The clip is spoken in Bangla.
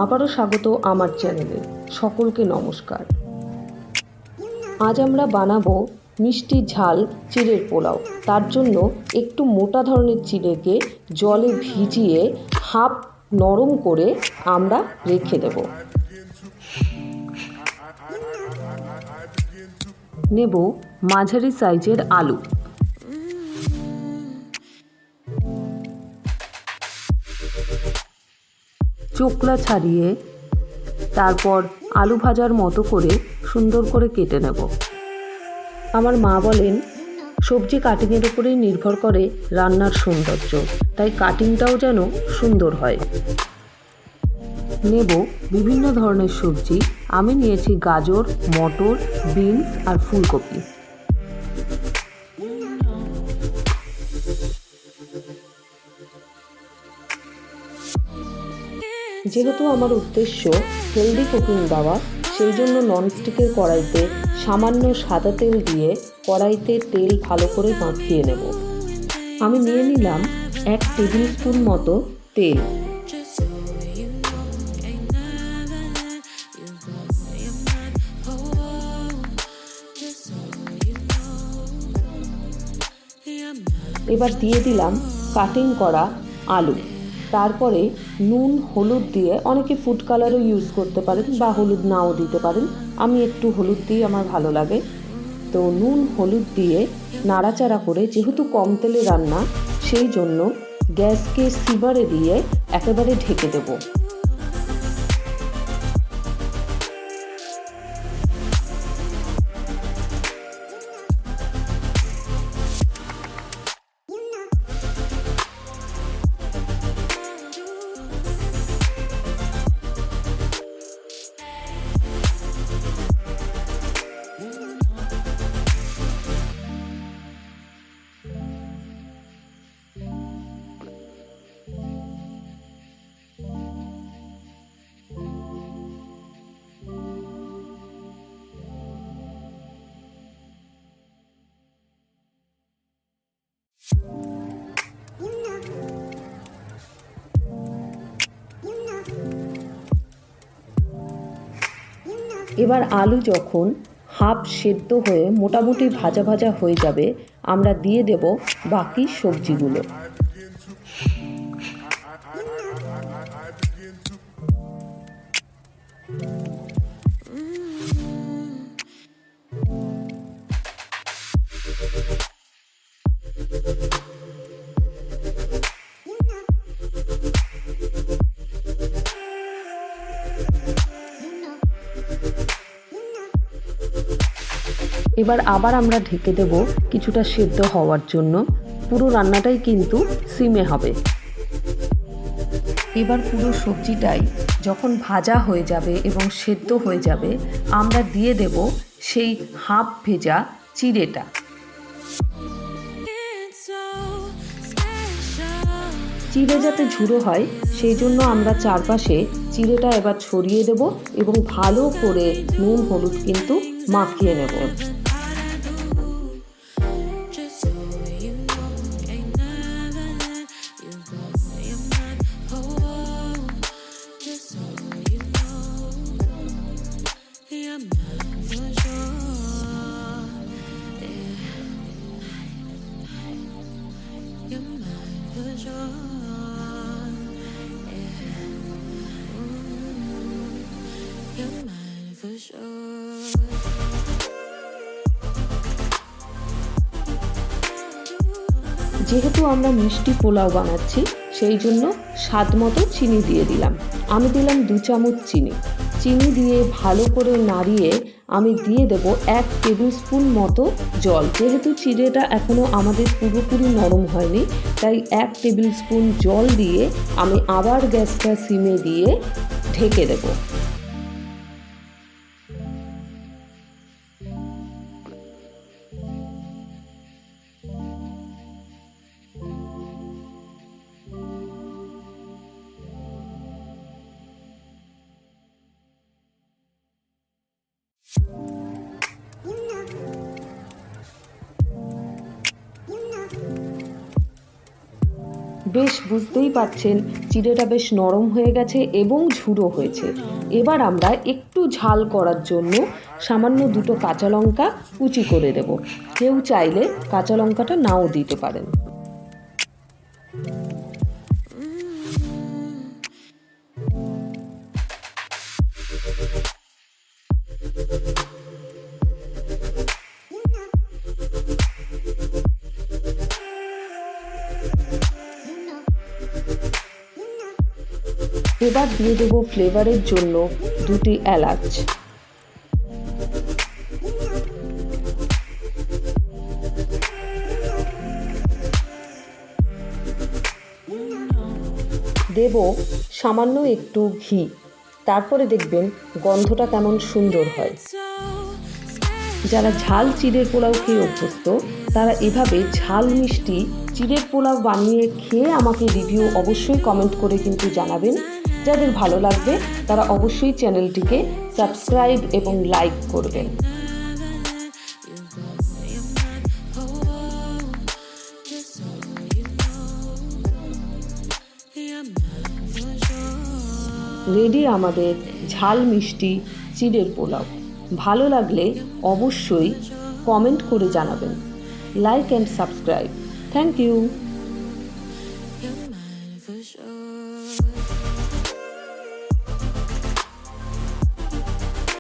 আবারও স্বাগত আমার চ্যানেলে। সকলকে নমস্কার। আজ আমরা বানাবো মিষ্টি ঝাল চিড়ের পোলাও। তার জন্য একটু মোটা ধরনের চিড়েকে জলে ভিজিয়ে হাফ নরম করে আমরা রেখে দেব। নেব মাঝারি সাইজের আলু, চোকলা ছাড়িয়ে তারপর আলু ভাজার মতো করে সুন্দর করে কেটে নেব। আমার মা বলেন সবজি কাটিংয়ের উপরেই নির্ভর করে রান্নার সৌন্দর্য, তাই কাটিংটাও যেন সুন্দর হয়। নেব বিভিন্ন ধরনের সবজি। আমি নিয়েছি গাজর, মটর, বিনস আর ফুলকপি। যেহেতু আমার উদ্দেশ্য হেলদি কুকিং দেওয়া, সেই জন্য ননস্টিকের কড়াইতে সামান্য সাদা তেল দিয়ে কড়াইতে তেল ভালো করে মাখিয়ে নেব। আমি নিয়ে নিলাম 1 টেবিল স্পুন মতো তেল। এবার দিয়ে দিলাম কাটিং করা আলু। তারপরে নুন হলুদ দিয়ে, অনেকে ফুড কালারও ইউজ করতে পারেন বা হলুদ নাও দিতে পারেন, আমি একটু হলুদ দিয়ে আমার ভালো লাগে। তো নুন হলুদ দিয়ে নাড়াচাড়া করে, যেহেতু কম তেলে রান্না সেই জন্য গ্যাসকে সিভারে দিয়ে একেবারে ঢেকে দেবো। এবার আলু যখন হাফ সেদ্ধ হয়ে মোটামুটি ভাজা ভাজা হয়ে যাবে, আমরা দিয়ে দেব বাকি সবজিগুলো। এবার আবার আমরা ঢেকে দেব কিছুটা সেদ্ধ হওয়ার জন্য। পুরো রান্নাটাই কিন্তু সিমে হবে। এবার পুরো সবজিটাই যখন ভাজা হয়ে যাবে এবং সেদ্ধ হয়ে যাবে, আমরা দিয়ে দেব সেই হাফ ভেজা চিড়েটা। চিড়ে যাতে ঝুড়ো হয় সেই জন্য আমরা চারপাশে চিড়েটা এবার ছড়িয়ে দেব এবং ভালো করে নুন হলুদ কিন্তু মাখিয়ে নেব। যেহেতু আমরা মিষ্টি পোলাও বানাচ্ছি সেই জন্য স্বাদ মতো চিনি দিয়ে দিলাম। আমি দিলাম 2 চামচ চিনি। চিনি দিয়ে ভালো করে নাড়িয়ে আমি দিয়ে দেব 1 টেবিল স্পুন মতো জল। যেহেতু চিড়েটা এখনও আমাদের পুরোপুরি নরম হয়নি, তাই 1 টেবিল স্পুন জল দিয়ে আমি আবার গ্যাসটা সিমে দিয়ে ঢেকে দেব। বেশ বুঝতেই পারছেন চিড়েটা বেশ নরম হয়ে গেছে এবং ঝুড়ো হয়েছে। এবার আমরা একটু ঝাল করার জন্য সামান্য 2টো কাঁচা লঙ্কা কুচি করে দেব। কেউ চাইলে কাঁচা লঙ্কাটা নাও দিতে পারেন। এবার দিয়ে দেবো ফ্লেভারের জন্য 2টি এলাচ। দেব সামান্য একটু ঘি। তারপরে দেখবেন গন্ধটা কেমন সুন্দর হয়। যারা ঝাল চিড়ের পোলাও খেয়ে অভ্যস্ত তারা এভাবে ঝাল মিষ্টি চিড়ের পোলাও বানিয়ে খেয়ে আমাকে রিভিউ অবশ্যই কমেন্ট করে কিন্তু জানাবেন। যাদের ভালো লাগবে তারা অবশ্যই চ্যানেলটিকে সাবস্ক্রাইব এবং লাইক করবেন। রেডি আমাদের ঝাল মিষ্টি চিড়ের পোলাও। ভালো লাগলে অবশ্যই কমেন্ট করে জানাবেন। Like and subscribe. Thank you.